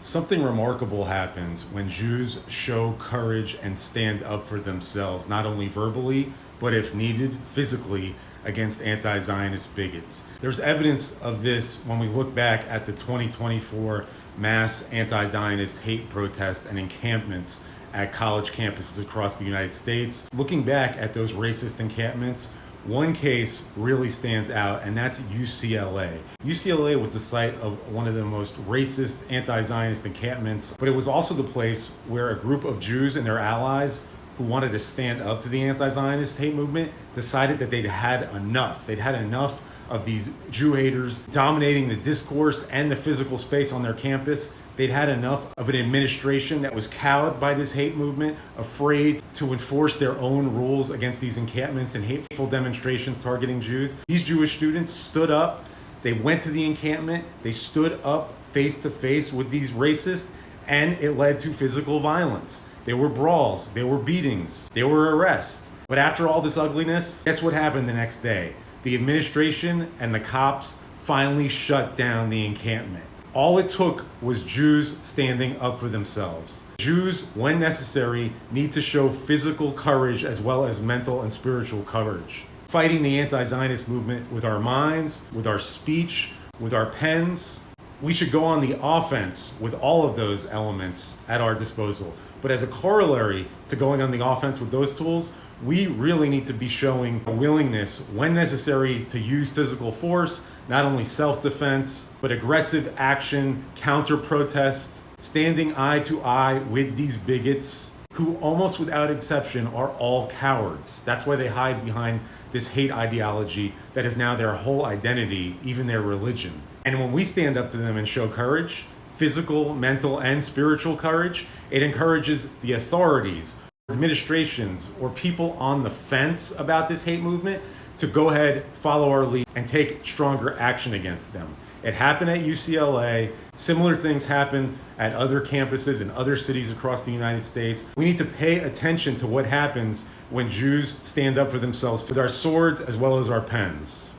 Something remarkable happens when Jews show courage and stand up for themselves, not only verbally, but if needed, physically, against anti-Zionist bigots. There's evidence of this when we look back at the 2024 mass anti-Zionist hate protests and encampments at college campuses across the United States. Looking back at those racist encampments, one case really stands out, and that's UCLA. UCLA was the site of one of the most racist anti-Zionist encampments, but it was also the place where a group of Jews and their allies who wanted to stand up to the anti-Zionist hate movement decided that they'd had enough. They'd had enough of these Jew haters dominating the discourse and the physical space on their campus. They'd had enough of an administration that was cowed by this hate movement, afraid to enforce their own rules against these encampments and hateful demonstrations targeting Jews. These Jewish students stood up. They went to the encampment. They stood up face to face with these racists, and it led to physical violence. There were brawls, there were beatings, there were arrests. But after all this ugliness, guess what happened the next day? The administration and the cops finally shut down the encampment. All it took was Jews standing up for themselves. Jews, when necessary, need to show physical courage as well as mental and spiritual courage. Fighting the anti-Zionist movement with our minds, with our speech, with our pens. We should go on the offense with all of those elements at our disposal. But as a corollary to going on the offense with those tools, we really need to be showing a willingness, when necessary, to use physical force, not only self-defense, but aggressive action, counter-protest, standing eye to eye with these bigots who almost without exception are all cowards. That's why they hide behind this hate ideology that is now their whole identity, even their religion. And when we stand up to them and show courage, physical, mental, and spiritual courage, it encourages the authorities, administrations, or people on the fence about this hate movement to go ahead, follow our lead, and take stronger action against them. It happened at UCLA. Similar things happen at other campuses in other cities across the United States. We need to pay attention to what happens when Jews stand up for themselves with our swords as well as our pens.